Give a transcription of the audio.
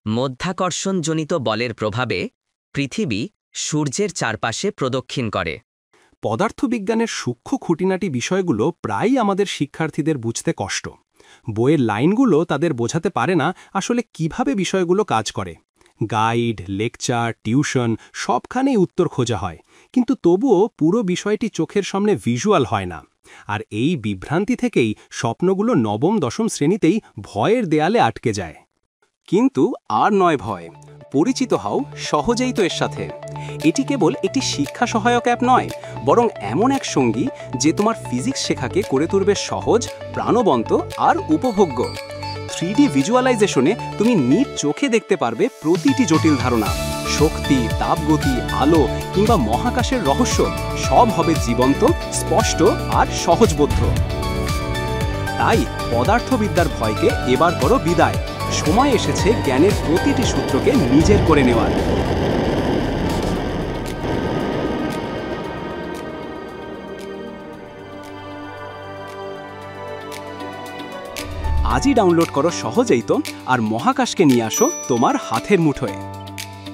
মধ্যাকর্ষণজনিত বলের প্রভাবে পৃথিবী সূর্যের চারপাশে প্রদক্ষিণ করে। পদার্থবিজ্ঞানের সূক্ষ্ম খুঁটিনাটি বিষয়গুলো প্রায়ই আমাদের শিক্ষার্থীদের বুঝতে কষ্ট। বইয়ের লাইনগুলো তাদের বোঝাতে পারে না আসলে কিভাবে বিষয়গুলো কাজ করে। গাইড, লেকচার, টিউশন সবখানেই উত্তর খোঁজা হয়, কিন্তু তবুও পুরো বিষয়টি চোখের সামনে ভিজুয়াল হয় না। আর এই বিভ্রান্তি থেকেই স্বপ্নগুলো নবম-দশম শ্রেণীতেই ভয়ের দেয়ালে আটকে যায়। কিন্তু আর নয় ভয়, পরিচিত হও সহজেই তো এর সাথে। এটি কেবল একটি শিক্ষা সহায়ক অ্যাপ নয়, বরং এমন এক সঙ্গী যে তোমার ফিজিক্স শেখাকে করে তুলবে সহজ, প্রাণবন্ত আর উপভোগ্য। 3D ভিজুয়ালাইজেশনে তুমি নিজ চোখে দেখতে পারবে প্রতিটি জটিল ধারণা, শক্তি, তাপগতি, আলো কিংবা মহাকাশের রহস্য সব হবে জীবন্ত, স্পষ্ট আর সহজবোধ্য। তাই পদার্থবিদ্যার ভয়কে এবার করো বিদায়। সময় এসেছে জ্ঞানের প্রতিটি সূত্রকে নিজের করে নেওয়ার। আজই ডাউনলোড করো সহজেই তো, আর মহাকাশকে নিয়ে আসো তোমার হাতের মুঠোয়।